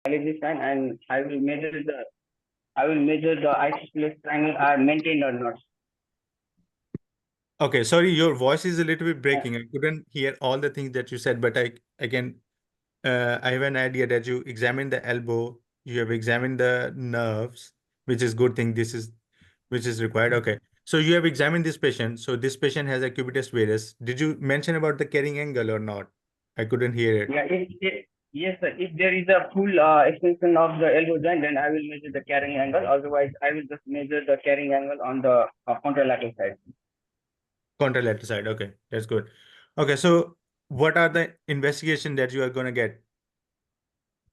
time, and I will measure the isosceles triangle are maintained or not. Okay, sorry, your voice is a little bit breaking. I couldn't hear all the things that you said, but I can I have an idea that you examined the elbow, you have examined the nerves, which is good thing. This is which is required. Okay. So you have examined this patient. So this patient has a cubitus varus. Did you mention about the carrying angle or not? I couldn't hear it. Yeah, yes, sir. If there is a full extension of the elbow joint, then I will measure the carrying angle. Otherwise, I will just measure the carrying angle on the contralateral side. Contralateral side. Okay, that's good. Okay, so what are the investigation that you are gonna get?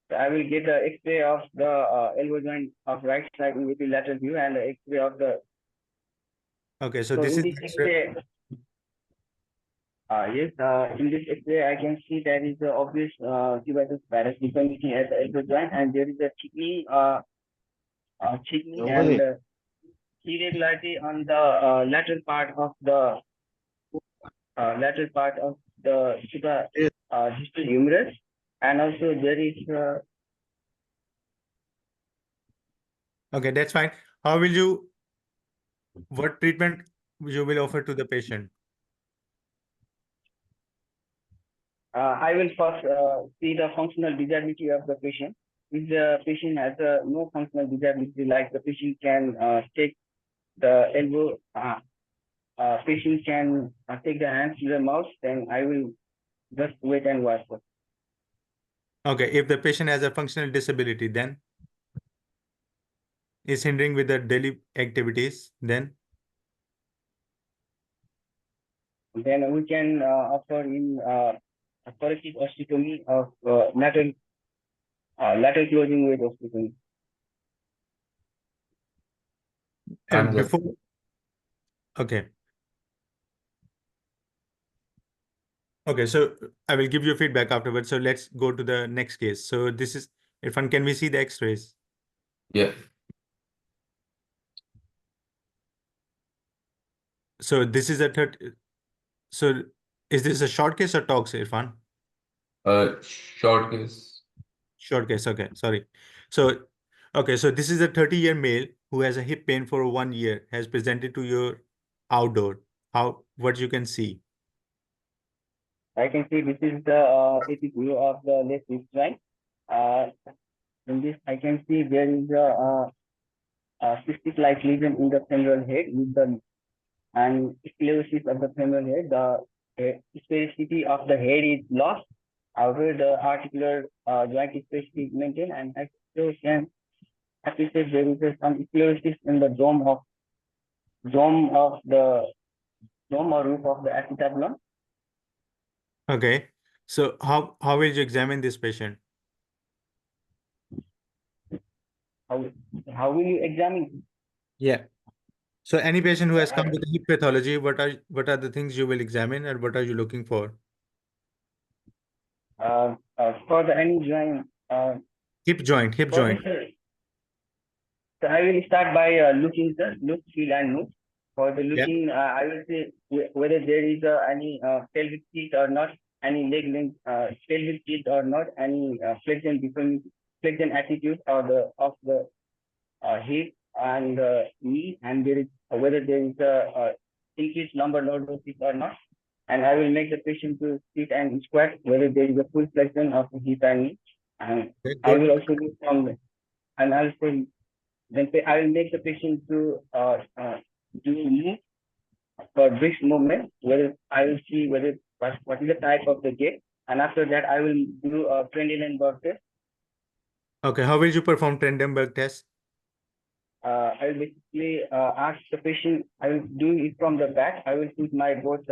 So I will get the X-ray of the elbow joint of right side with the lateral view and the X-ray of the. Okay, so So this in is this X-ray, yes, in this X-ray, I can see there is the obvious cubitus varus deformity at the elbow joint, and there is a thickening and irregularity on the lateral part of the distal humerus, and also there is okay, that's fine. How will you what treatment you will offer to the patient? I will first see the functional disability of the patient. If the patient has no functional disability, like the patient can take the elbow, patient can take the hands to the mouth, then I will just wait and watch. Okay, if the patient has a functional disability, then is hindering with the daily activities, then Then we can offer in a corrective osteotomy of lateral closing weight osteotomy. before okay. Okay, so I will give you feedback afterwards. So let's go to the next case. So this is Irfan, can we see the x-rays? Yeah. So this is a third. So is this a short case or talks, Irfan? Short case. Short case. Okay, sorry. So, okay, so this is a 30-year male who has a hip pain for 1 year, has presented to your outdoor. What you can see? I can see this is the epic view of the left hip joint. In this, I can see there is a cystic-like lesion in the femoral head with the and sclerosis of the femoral head. The sphericity of the head is lost. However, the articular joint sphericity is maintained, and I still can appreciate there is some sclerosis in the dome of the dome or roof of the acetabulum. Okay. So how will you examine this patient? How will you examine? Yeah. So any patient who has come Uh, with a hip pathology, what are the things you will examine and what are you looking for? for the any joint, Hip joint, hip for this, joint. so I will start by looking the look, feel, and move. For the Yeah. looking, I will say whether there is any pelvic tilt or not, any leg length, pelvic tilt or not, any flexion attitude or the of the hip and knee, and there is whether there is a increased lumbar lordosis or not. And I will make the patient to sit and squat whether there is a full flexion of the hip and knee. And Okay, I good. will also look from the, and also then I will make the patient to do move for brisk movement. Whether I will see whether what is the type of the gait, and after that I will do a Trendelenburg test. Okay, how will you perform Trendelenburg test? I will basically ask the patient. I will do it from the back. I will put my both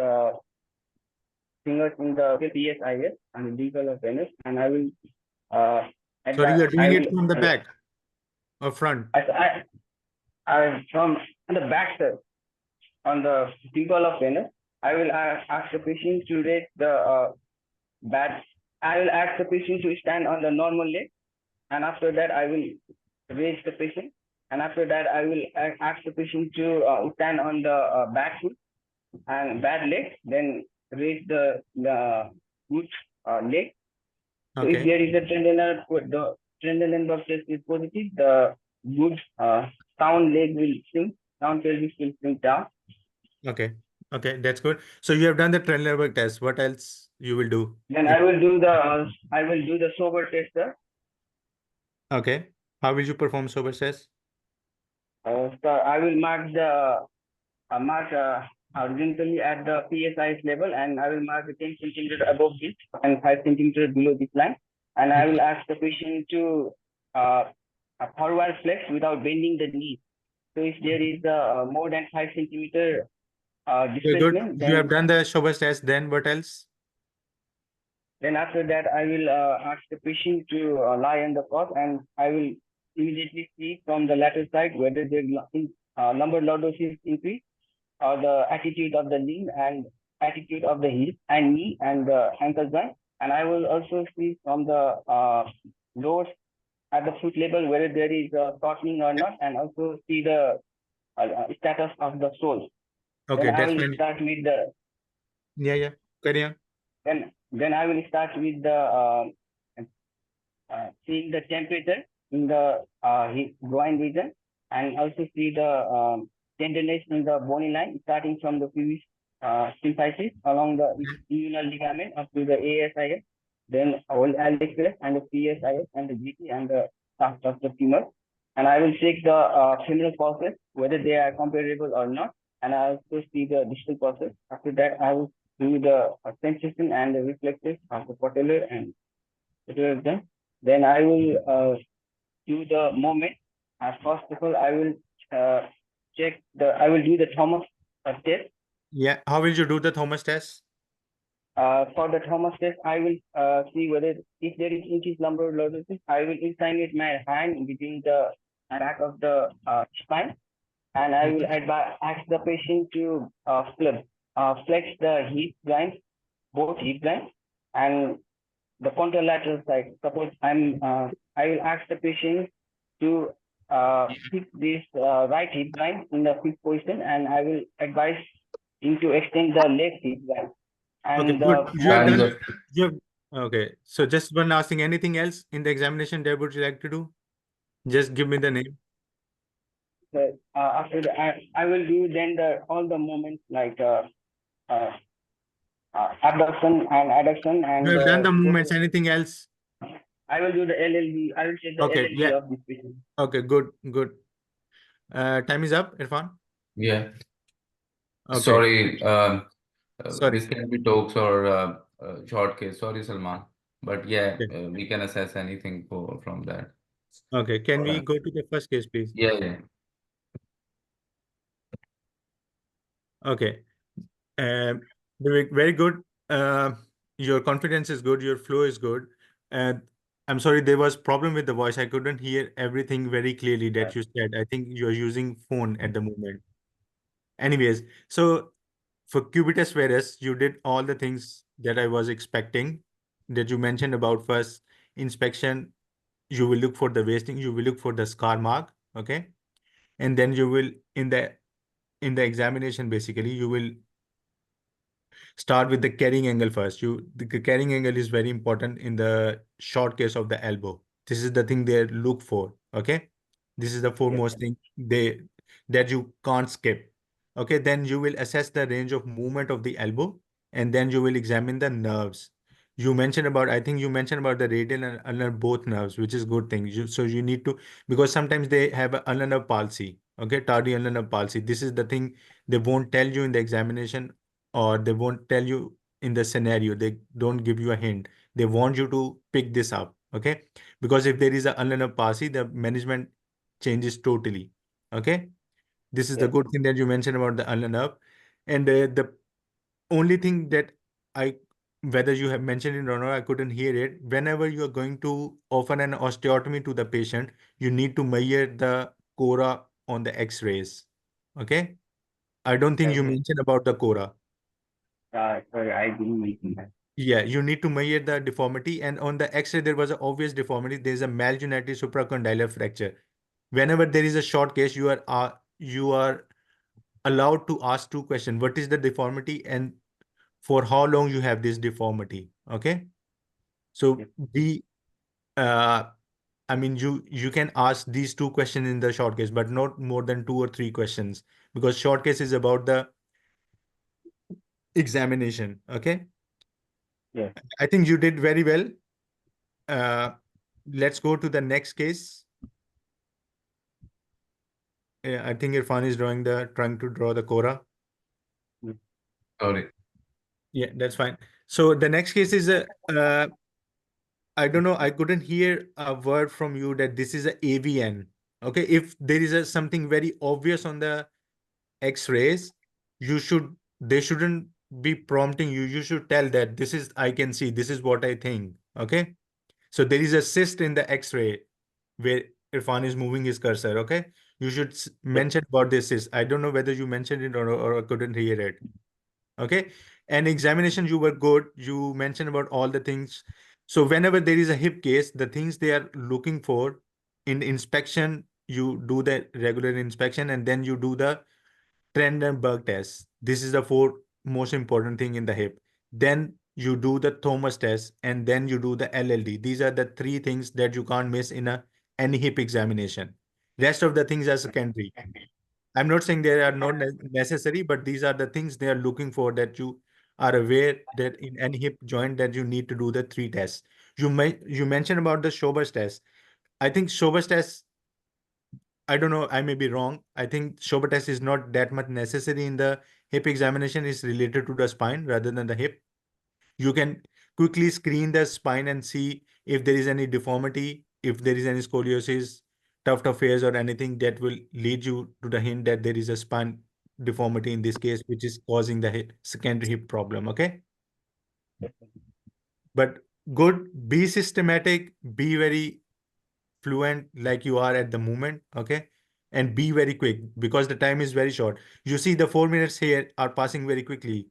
fingers in the PSIS and the legal of Venus, and I will at Sorry, the you're doing it from the back or front? I from on the back side on the people of Venus. I will ask the patient to raise the bad. I will ask the patient to stand on the normal leg, and after that I will raise the patient, and after that I will ask the patient to stand on the back foot and bad leg, then raise the good leg. So if Okay. there is a tendon, Trendelenburg test is positive, the good sound leg will sink, sound pelvis will sink down. Okay. Okay, that's good. So you have done the Trendelenburg test. What else you will do? Then If I will do the sober test, sir. okay, how will you perform sober test? Sir, I will mark horizontally at the PSI level, and I will mark 10 centimeter above this and 5 centimeter below this line. And I will ask the patient to forward flex without bending the knee. So if there is more than 5 centimeter Very good. displacement, You have done the sober test. Then what else? then after that I will ask the patient to lie on the cot, and I will immediately see from the lateral side whether the lumbar lordosis increase or the attitude of the limb and attitude of the hip and knee and the ankle joint. And I will also see from the lower at the foot level whether there is a shortening or not, and also see the status of the sole. Then Okay, I that's will fine. start with the Yeah. Carry on. then I will start with the seeing the temperature in the groin region, and also see the tenderness in the bony line starting from the previous symphysis along the inguinal ligament up to the ASIS, then all LXS and the PSIS and the GT and the shaft of the femur. And I will check the femoral pulses whether they are comparable or not, and I also see the distal pulses. After that, I will do the sensation and the reflexes of the patellar and patellar joint. Then I will do the moment. First of all, I will I will do the Thomas test. Yeah. How will you do the Thomas test? For the Thomas test, I will see whether if there is increased lumbar lordosis, I will incline my hand between the back of the spine, and I will ask the patient to flex the hip joints, both hip joints, and the contralateral side. Suppose I will ask the patient to keep this right hip joint in the fixed position, and I will advise him to extend the left hip joint. Okay, And good. You have And done. You have. Okay. So just one last thing. Anything else in the examination that would you like to do? Just give me the name. after that, I will do then all the movements like uh, abduction and adduction You and have done the movements. Anything else? I will do the LLB. I will check the Okay. LLB Yeah. of this patient. Okay. Good. Good. Time is up, Irfan. yeah, Okay. sorry, Sorry. this can be talks or short case. Sorry, Salman. But yeah, Okay. we can assess anything from that. Okay. Can we Uh, go to the first case, please? yeah. Okay. Very good. Your confidence is good. Your flow is good. And I'm sorry, there was problem with the voice. I couldn't hear everything very clearly that you said. I think you're using phone at the moment. Anyways, so for cubitus varus, you did all the things that I was expecting that you mentioned about first inspection. You will look for the wasting. You will look for the scar mark. Okay. And then you will in the examination, basically, you will start with the carrying angle first. The carrying angle is very important in the short case of the elbow. This is the thing they look for. Okay, this is the foremost thing that you can't skip. Okay, then you will assess the range of movement of the elbow, and then you will examine the nerves. I think you mentioned about the radial and ulnar both nerves, which is good thing. So you need to, because sometimes they have a ulnar palsy. Okay, tardy ulnar palsy. This is the thing they won't tell you in the examination, or they won't tell you in the scenario. They don't give you a hint. They want you to pick this up. Okay, because if there is a ulnar palsy, the management changes totally. Okay, this is the Yes. good thing that you mentioned about the ulnar nerve. And the only thing that I, whether you have mentioned it or not, I couldn't hear it. Whenever you are going to offer an osteotomy to the patient, you need to measure the cora on the X-rays. Okay, I don't think you Okay. mentioned about the cora. Sorry, I didn't mention that. Yeah, you need to measure the deformity, and on the X-ray there was an obvious deformity. There is a malunited supracondylar fracture. Whenever there is a short case, you are allowed to ask two questions: what is the deformity, and for how long you have this deformity? Okay, so Yes. be uh, I mean, you can ask these 2 questions in the short case, but not more than 2 or 3 questions, because short case is about the examination. Okay. Yes. I think you did very well. Uh, let's go to the next case. I think Irfan is trying to draw the Cora. Sorry. Yeah, that's fine. So the next case is I don't know. I couldn't hear a word from you that this is a AVN. Okay, if there is something very obvious on the X-rays, they shouldn't be prompting you. You should tell that this is, I can see, this is what I think. Okay. So there is a cyst in the X-ray where Irfan is moving his cursor. Okay. You should mention about this cyst. I don't know whether you mentioned it or I couldn't hear it. Okay. And examination, you were good. You mentioned about all the things. So whenever there is a hip case, the things they are looking for in inspection, you do the regular inspection and then you do the trend and bug test. This is the 4 most important thing in the hip. Then you do the Thomas test and then you do the LLD. These are the 3 things that you can't miss in any hip examination. Rest of the things are secondary. I'm not saying they are not necessary, but these are the things they are looking for, that you are aware that in any hip joint that you need to do the 3 tests. You mentioned about the Schober's test. I think Schober's test, I don't know, I may be wrong. I think Schober test is not that much necessary in the hip examination. It's related to the spine rather than the hip. You can quickly screen the spine and see if there is any deformity, if there is any scoliosis, tuft of hairs or anything that will lead you to the hint that there is a spine deformity in this case, which is causing the secondary hip problem. Okay. But good, be systematic, be very fluent like you are at the moment. Okay. And be very quick because the time is very short. You see the 4 minutes here are passing very quickly.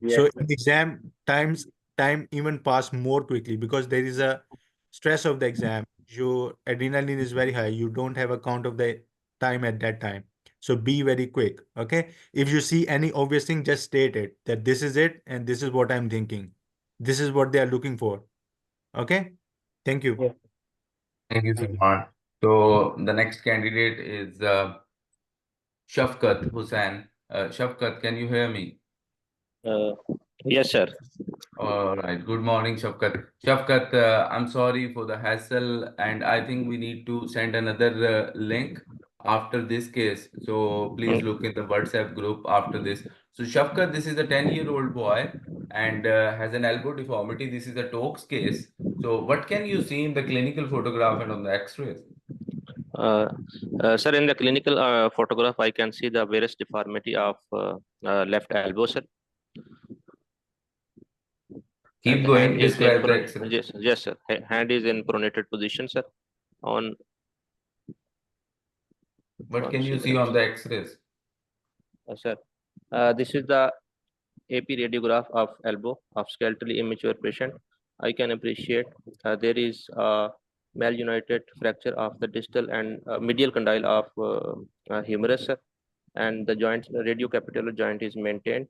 So Yes. in exam time even pass more quickly because there is a stress of the exam. Your adrenaline is very high. You don't have a count of the time at that time. So be very quick. Okay. If you see any obvious thing, just state it that this is it and this is what I'm thinking. This is what they are looking for. Okay. Thank you. Yes. Thank you, Salman. So the next candidate is Shafkat Hussain. Shafkat, can you hear me? Uh, yes, sir. All right. Good morning, Shafkat. Shafkat, I'm sorry for the hassle, and I think we need to send another link after this case. So please Mm. look in the WhatsApp group after this. So Shafkat, this is a 10-year-old boy and has an elbow deformity. This is a Tokes case. So what can you see in the clinical photograph and on the X-rays? Sir, in the clinical photograph, I can see the various deformity of left elbow, sir, and Keep hand going. is in Describe the X-ray. yes, sir. Hand is in pronated position, sir. On What one can you see second, on the X-rays? sir. This is the AP radiograph of elbow of skeletally immature patient. I can appreciate there is a malunited fracture of the distal and medial condyle of humerus, sir, and the joint radiocapitular joint is maintained.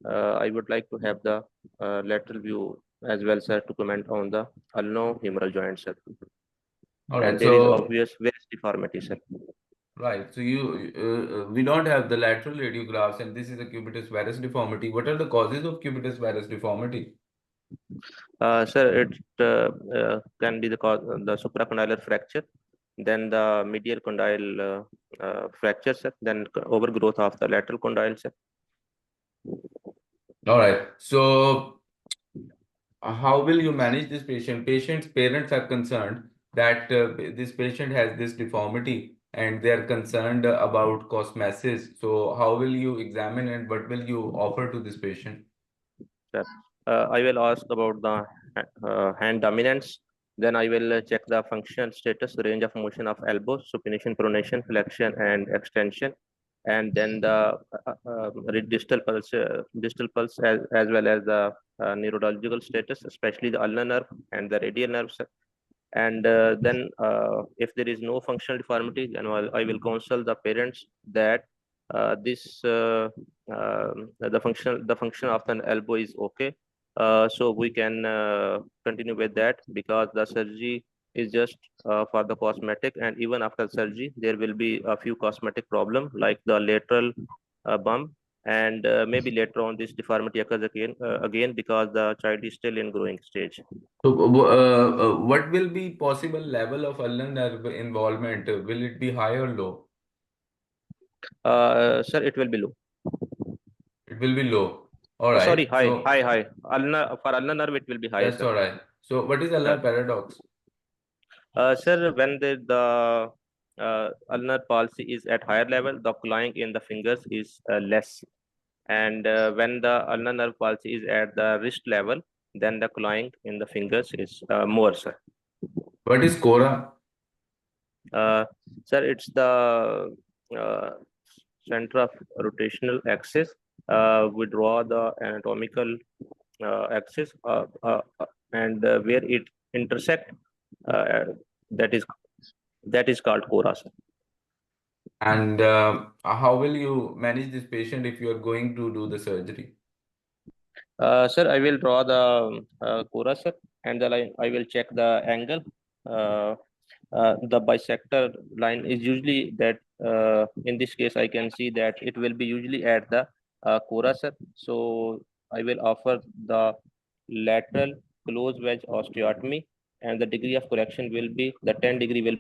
I would like to have the lateral view as well, sir, to comment on the ulnohumeral joint, sir. All right. And there is So obvious various deformity, sir. right. So we don't have the lateral radiographs, and this is a cubitus varus deformity. What are the causes of cubitus varus deformity? Sir, it can be the supracondylar fracture, then the medial condyle fracture, sir, then overgrowth of the lateral condyle, sir. All right. So how will you manage this patient? Patient's parents are concerned that this patient has this deformity, and they are concerned about cosmesis. So how will you examine and what will you offer to this patient? Sir. I will ask about the hand dominance. Then I will check the functional status, range of motion of elbow, supination, pronation, flexion, and extension. And then the distal pulse as well as the neurological status, especially the ulnar nerve and the radial nerves. And then if there is no functional deformity, then I will counsel the parents that the function of an elbow is okay, so we can continue with that because the surgery is just for the cosmetic, and even after surgery there will be a few cosmetic problem like the lateral bump, and maybe later on this deformity occurs again because the child is still in growing stage. So, what will be possible level of ulnar nerve involvement? Will it be high or low? Sir, it will be low. It will be low. All Sorry, right. high, So high, high. For ulnar nerve, it will be high, that's sir. all right. So what is ulnar paradox? Sir, when the ulnar palsy is at higher level, the clawing in the fingers is less. And when the ulnar nerve palsy is at the wrist level, then the clawing in the fingers is more, sir. What is cora? Uh, Sir, it's the uh, center of rotational axis. We draw the anatomical axis and where it intersect, uh, that is called cora, sir. And how will you manage this patient if you are going to do the surgery? Sir, I will draw the cora, sir, and then I will check the angle. The bisector line is usually that in this case I can see that it will be usually at the cora, sir. So I will offer the lateral close wedge osteotomy, and the degree of correction will be the 10 degree will